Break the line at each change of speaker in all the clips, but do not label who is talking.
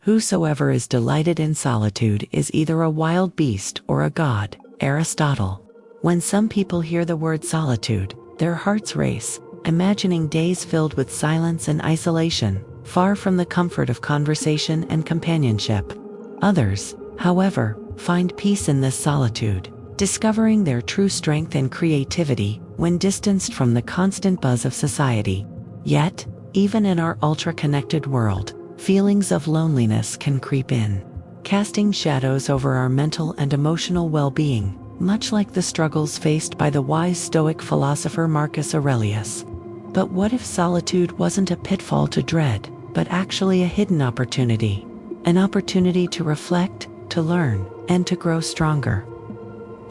Whosoever is delighted in solitude is either a wild beast or a god. Aristotle. When some people hear the word solitude, their hearts race, imagining days filled with silence and isolation, far from the comfort of conversation and companionship. Others, however, find peace in this solitude, discovering their true strength and creativity when distanced from the constant buzz of society. Yet, even in our ultra-connected world, feelings of loneliness can creep in, casting shadows over our mental and emotional well-being, much like the struggles faced by the wise Stoic philosopher Marcus Aurelius. But what if solitude wasn't a pitfall to dread, but actually a hidden opportunity? An opportunity to reflect, to learn, and to grow stronger.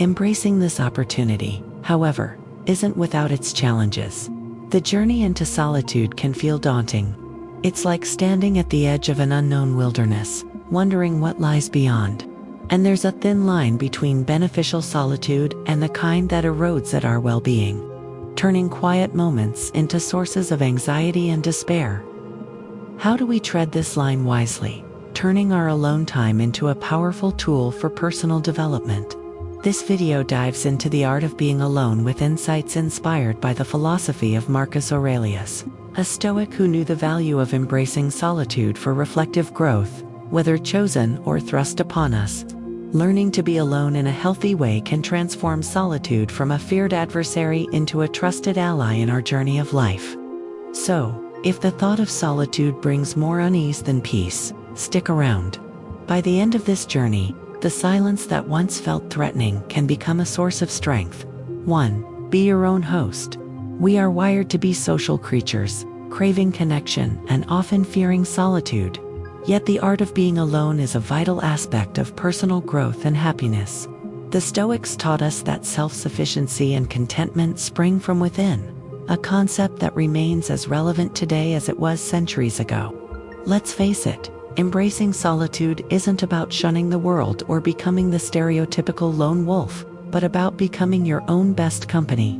Embracing this opportunity, however, isn't without its challenges. The journey into solitude can feel daunting. It's like standing at the edge of an unknown wilderness, wondering what lies beyond. And there's a thin line between beneficial solitude and the kind that erodes at our well-being, turning quiet moments into sources of anxiety and despair. How do we tread this line wisely, turning our alone time into a powerful tool for personal development? This video dives into the art of being alone with insights inspired by the philosophy of Marcus Aurelius, a Stoic who knew the value of embracing solitude for reflective growth, whether chosen or thrust upon us. Learning to be alone in a healthy way can transform solitude from a feared adversary into a trusted ally in our journey of life. So, if the thought of solitude brings more unease than peace, stick around. By the end of this journey, the silence that once felt threatening can become a source of strength. 1. Be your own host. We are wired to be social creatures, craving connection and often fearing solitude. Yet the art of being alone is a vital aspect of personal growth and happiness. The Stoics taught us that self-sufficiency and contentment spring from within, a concept that remains as relevant today as it was centuries ago. Let's face it, embracing solitude isn't about shunning the world or becoming the stereotypical lone wolf, but about becoming your own best company.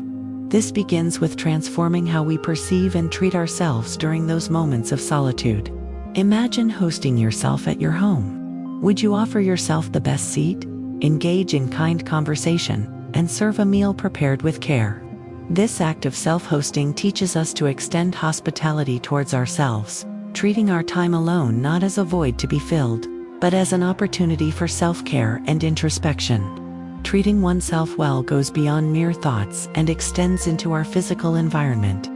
This begins with transforming how we perceive and treat ourselves during those moments of solitude. Imagine hosting yourself at your home. Would you offer yourself the best seat, engage in kind conversation, and serve a meal prepared with care? This act of self-hosting teaches us to extend hospitality towards ourselves, treating our time alone not as a void to be filled, but as an opportunity for self-care and introspection. Treating oneself well goes beyond mere thoughts and extends into our physical environment.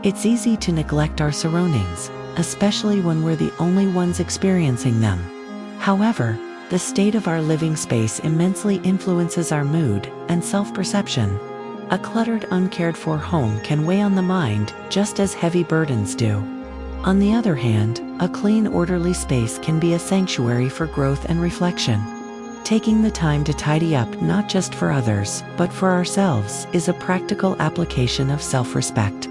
It's easy to neglect our surroundings, especially when we're the only ones experiencing them. However, the state of our living space immensely influences our mood and self-perception. A cluttered, uncared-for home can weigh on the mind just as heavy burdens do. On the other hand, a clean, orderly space can be a sanctuary for growth and reflection. Taking the time to tidy up not just for others, but for ourselves is a practical application of self-respect.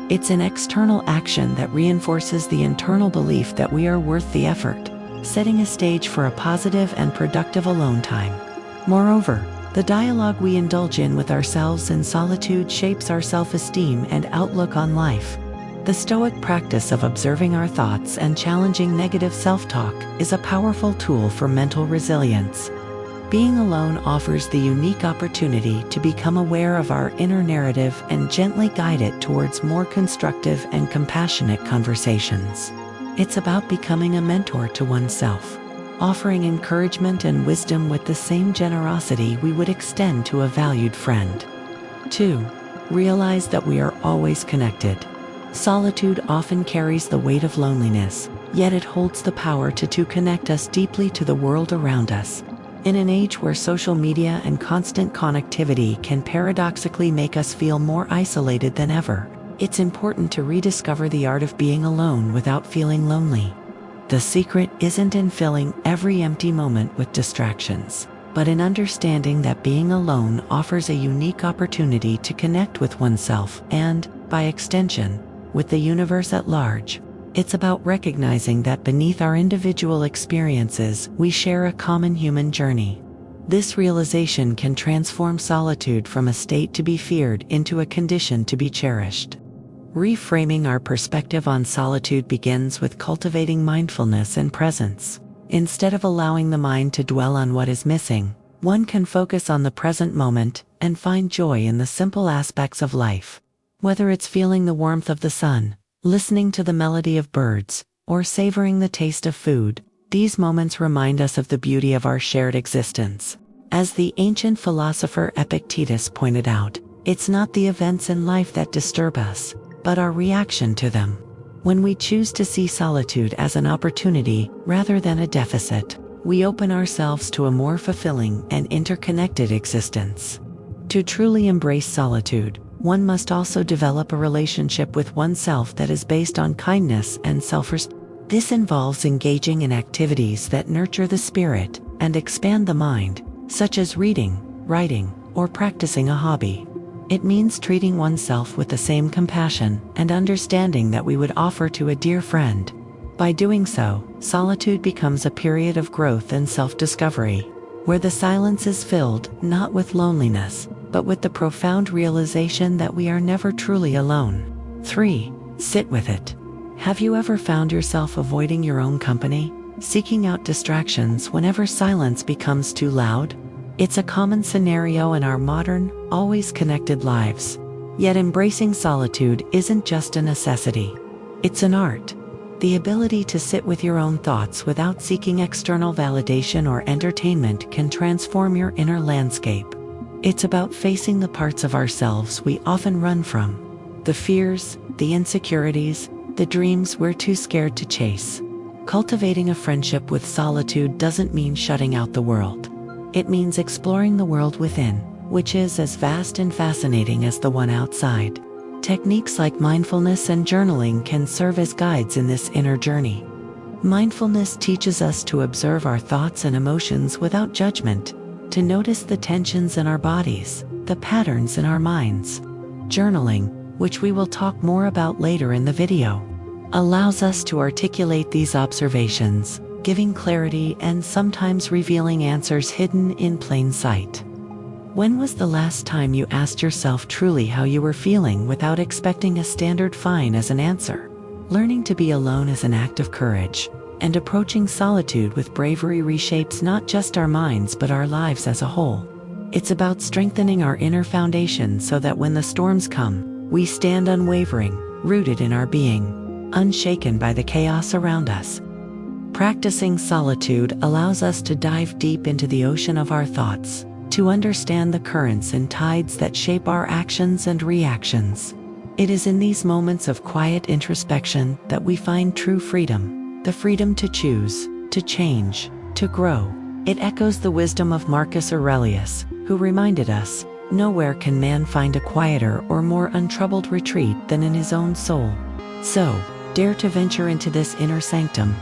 It's an external action that reinforces the internal belief that we are worth the effort, setting a stage for a positive and productive alone time. Moreover, the dialogue we indulge in with ourselves in solitude shapes our self-esteem and outlook on life. The Stoic practice of observing our thoughts and challenging negative self-talk is a powerful tool for mental resilience. Being alone offers the unique opportunity to become aware of our inner narrative and gently guide it towards more constructive and compassionate conversations. It's about becoming a mentor to oneself, offering encouragement and wisdom with the same generosity we would extend to a valued friend. 2. Realize that we are always connected. Solitude often carries the weight of loneliness, yet it holds the power to connect us deeply to the world around us. In an age where social media and constant connectivity can paradoxically make us feel more isolated than ever, it's important to rediscover the art of being alone without feeling lonely. The secret isn't in filling every empty moment with distractions, but in understanding that being alone offers a unique opportunity to connect with oneself and, by extension, with the universe at large. It's about recognizing that beneath our individual experiences, we share a common human journey. This realization can transform solitude from a state to be feared into a condition to be cherished. Reframing our perspective on solitude begins with cultivating mindfulness and presence. Instead of allowing the mind to dwell on what is missing, one can focus on the present moment and find joy in the simple aspects of life. Whether it's feeling the warmth of the sun, listening to the melody of birds, or savoring the taste of food, these moments remind us of the beauty of our shared existence. As the ancient philosopher Epictetus pointed out, it's not the events in life that disturb us, but our reaction to them. When we choose to see solitude as an opportunity rather than a deficit, we open ourselves to a more fulfilling and interconnected existence. To truly embrace solitude, one must also develop a relationship with oneself that is based on kindness and self-respect. This involves engaging in activities that nurture the spirit and expand the mind, such as reading, writing, or practicing a hobby. It means treating oneself with the same compassion and understanding that we would offer to a dear friend. By doing so, solitude becomes a period of growth and self-discovery, where the silence is filled not with loneliness, but with the profound realization that we are never truly alone. 3. Sit with it. Have you ever found yourself avoiding your own company, seeking out distractions whenever silence becomes too loud? It's a common scenario in our modern, always connected lives. Yet embracing solitude isn't just a necessity. It's an art. The ability to sit with your own thoughts without seeking external validation or entertainment can transform your inner landscape. It's about facing the parts of ourselves we often run from. The fears, the insecurities, the dreams we're too scared to chase. Cultivating a friendship with solitude doesn't mean shutting out the world. It means exploring the world within, which is as vast and fascinating as the one outside. Techniques like mindfulness and journaling can serve as guides in this inner journey. Mindfulness teaches us to observe our thoughts and emotions without judgment, to notice the tensions in our bodies, the patterns in our minds. Journaling, which we will talk more about later in the video, allows us to articulate these observations, giving clarity and sometimes revealing answers hidden in plain sight. When was the last time you asked yourself truly how you were feeling without expecting a standard fine as an answer? Learning to be alone is an act of courage, and approaching solitude with bravery reshapes not just our minds but our lives as a whole. It's about strengthening our inner foundation so that when the storms come, we stand unwavering, rooted in our being, unshaken by the chaos around us. Practicing solitude allows us to dive deep into the ocean of our thoughts, to understand the currents and tides that shape our actions and reactions. It is in these moments of quiet introspection that we find true freedom, the freedom to choose, to change, to grow. It echoes the wisdom of Marcus Aurelius, who reminded us, nowhere can man find a quieter or more untroubled retreat than in his own soul. So, dare to venture into this inner sanctum.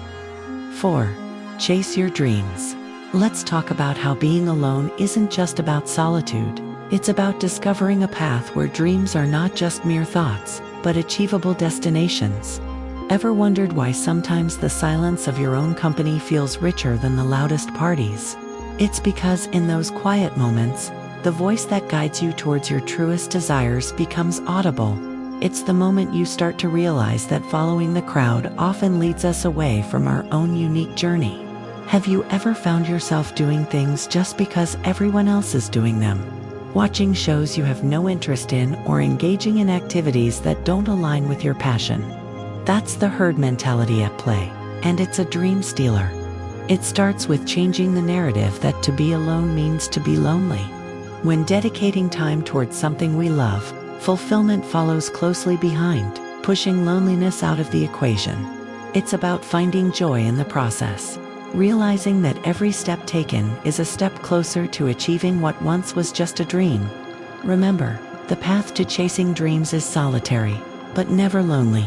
4. Chase your dreams. Let's talk about how being alone isn't just about solitude. It's about discovering a path where dreams are not just mere thoughts, but achievable destinations. Ever wondered why sometimes the silence of your own company feels richer than the loudest parties? It's because in those quiet moments, the voice that guides you towards your truest desires becomes audible. It's the moment you start to realize that following the crowd often leads us away from our own unique journey. Have you ever found yourself doing things just because everyone else is doing them? Watching shows you have no interest in or engaging in activities that don't align with your passion? That's the herd mentality at play, and it's a dream stealer. It starts with changing the narrative that to be alone means to be lonely. When dedicating time towards something we love, fulfillment follows closely behind, pushing loneliness out of the equation. It's about finding joy in the process, realizing that every step taken is a step closer to achieving what once was just a dream. Remember, the path to chasing dreams is solitary, but never lonely.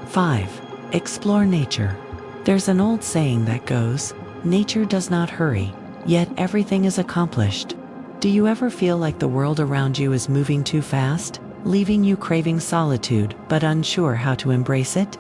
5. Explore nature. There's an old saying that goes, nature does not hurry, yet everything is accomplished. Do you ever feel like the world around you is moving too fast, leaving you craving solitude but unsure how to embrace it?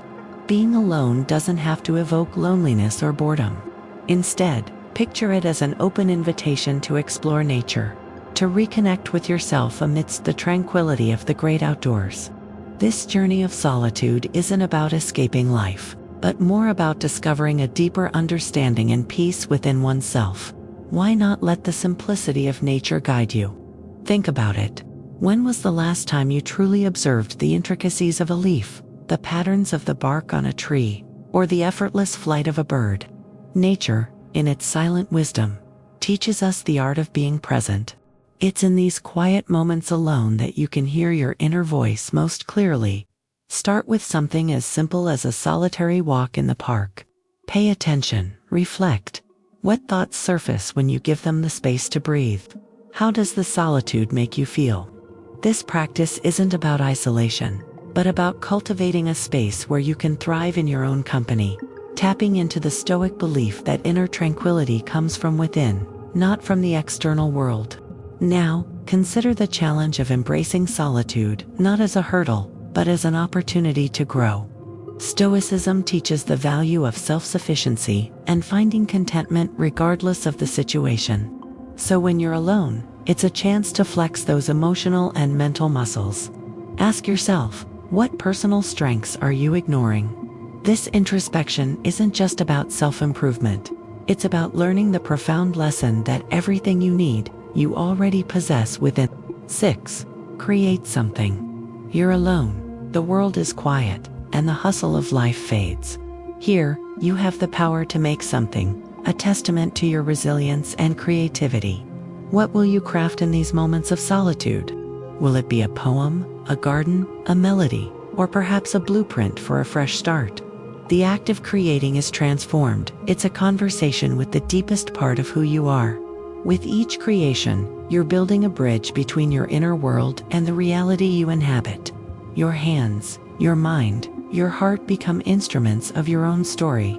Being alone doesn't have to evoke loneliness or boredom. Instead, picture it as an open invitation to explore nature, to reconnect with yourself amidst the tranquility of the great outdoors. This journey of solitude isn't about escaping life. but more about discovering a deeper understanding and peace within oneself. Why not let the simplicity of nature guide you? Think about it. When was the last time you truly observed the intricacies of a leaf, the patterns of the bark on a tree, or the effortless flight of a bird? Nature, in its silent wisdom, teaches us the art of being present. It's in these quiet moments alone that you can hear your inner voice most clearly. Start with something as simple as a solitary walk in the park. Pay attention, reflect. What thoughts surface when you give them the space to breathe? How does the solitude make you feel? This practice isn't about isolation, but about cultivating a space where you can thrive in your own company, tapping into the Stoic belief that inner tranquility comes from within, not from the external world. Now, consider the challenge of embracing solitude, not as a hurdle, but as an opportunity to grow. Stoicism teaches the value of self-sufficiency and finding contentment regardless of the situation. So when you're alone, it's a chance to flex those emotional and mental muscles. Ask yourself, what personal strengths are you ignoring? This introspection isn't just about self-improvement. It's about learning the profound lesson that everything you need, you already possess within. 6. Create something. You're alone, the world is quiet, and the hustle of life fades. Here, you have the power to make something, a testament to your resilience and creativity. What will you craft in these moments of solitude? Will it be a poem, a garden, a melody, or perhaps a blueprint for a fresh start? The act of creating is transformed. It's a conversation with the deepest part of who you are. With each creation, you're building a bridge between your inner world and the reality you inhabit. Your hands, your mind, your heart become instruments of your own story.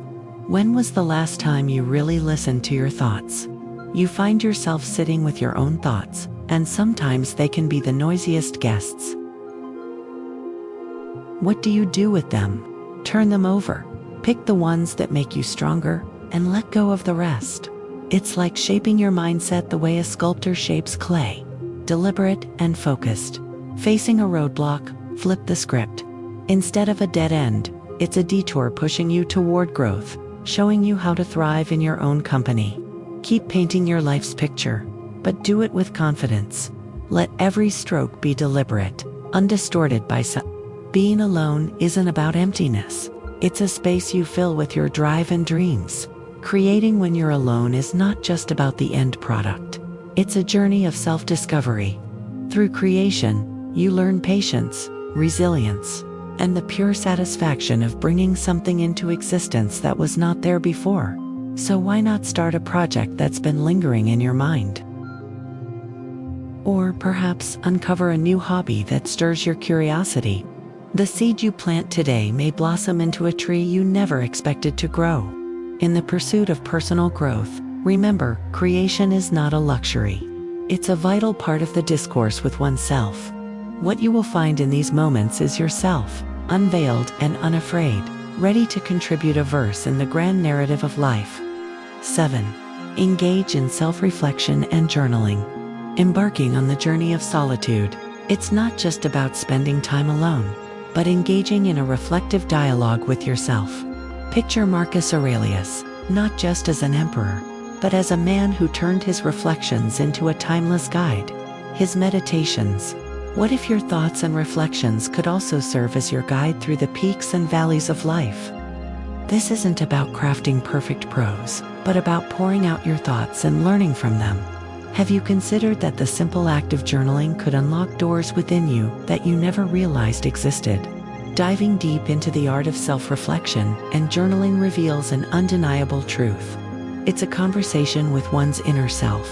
When was the last time you really listened to your thoughts? You find yourself sitting with your own thoughts, and sometimes they can be the noisiest guests. What do you do with them? Turn them over. Pick the ones that make you stronger, and let go of the rest. It's like shaping your mindset the way a sculptor shapes clay. Deliberate and focused. Facing a roadblock, flip the script. Instead of a dead end, it's a detour pushing you toward growth, showing you how to thrive in your own company. Keep painting your life's picture, but do it with confidence. Let every stroke be deliberate, undistorted by Being alone isn't about emptiness. It's a space you fill with your drive and dreams. Creating when you're alone is not just about the end product. It's a journey of self-discovery. Through creation, you learn patience, resilience, and the pure satisfaction of bringing something into existence that was not there before. So why not start a project that's been lingering in your mind? Or perhaps uncover a new hobby that stirs your curiosity. The seed you plant today may blossom into a tree you never expected to grow. In the pursuit of personal growth, remember, creation is not a luxury. It's a vital part of the discourse with oneself. What you will find in these moments is yourself, unveiled and unafraid, ready to contribute a verse in the grand narrative of life. 7. Engage in self-reflection and journaling. Embarking on the journey of solitude, it's not just about spending time alone, but engaging in a reflective dialogue with yourself. Picture Marcus Aurelius, not just as an emperor, but as a man who turned his reflections into a timeless guide. His meditations. What if your thoughts and reflections could also serve as your guide through the peaks and valleys of life? This isn't about crafting perfect prose, but about pouring out your thoughts and learning from them. Have you considered that the simple act of journaling could unlock doors within you that you never realized existed? Diving deep into the art of self-reflection and journaling reveals an undeniable truth. It's a conversation with one's inner self.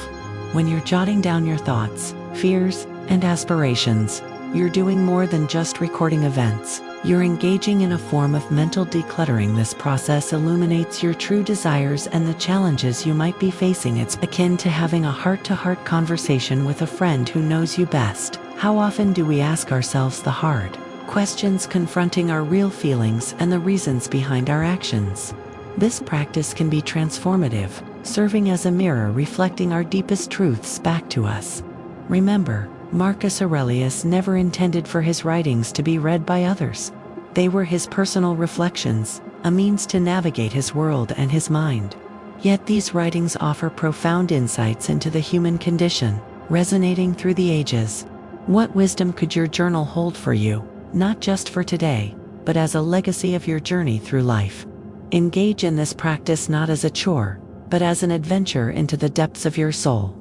When you're jotting down your thoughts, fears, and aspirations, you're doing more than just recording events. You're engaging in a form of mental decluttering. This process illuminates your true desires and the challenges you might be facing. It's akin to having a heart-to-heart conversation with a friend who knows you best. How often do we ask ourselves the hard questions, confronting our real feelings and the reasons behind our actions? This practice can be transformative, serving as a mirror reflecting our deepest truths back to us. Remember, Marcus Aurelius never intended for his writings to be read by others. They were his personal reflections, a means to navigate his world and his mind. Yet these writings offer profound insights into the human condition, resonating through the ages. What wisdom could your journal hold for you, not just for today, but as a legacy of your journey through life? Engage in this practice not as a chore, but as an adventure into the depths of your soul.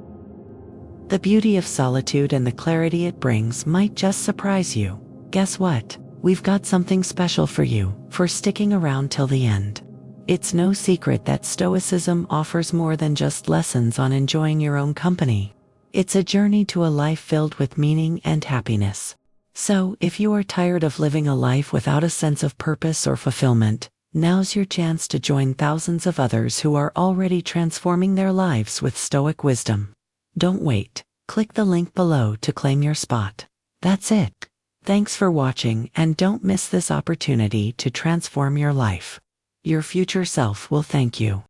The beauty of solitude and the clarity it brings might just surprise you. Guess what? We've got something special for you, for sticking around till the end. It's no secret that Stoicism offers more than just lessons on enjoying your own company. It's a journey to a life filled with meaning and happiness. So, if you are tired of living a life without a sense of purpose or fulfillment, now's your chance to join thousands of others who are already transforming their lives with Stoic wisdom. Don't wait. Click the link below to claim your spot. That's it. Thanks for watching, and don't miss this opportunity to transform your life. Your future self will thank you.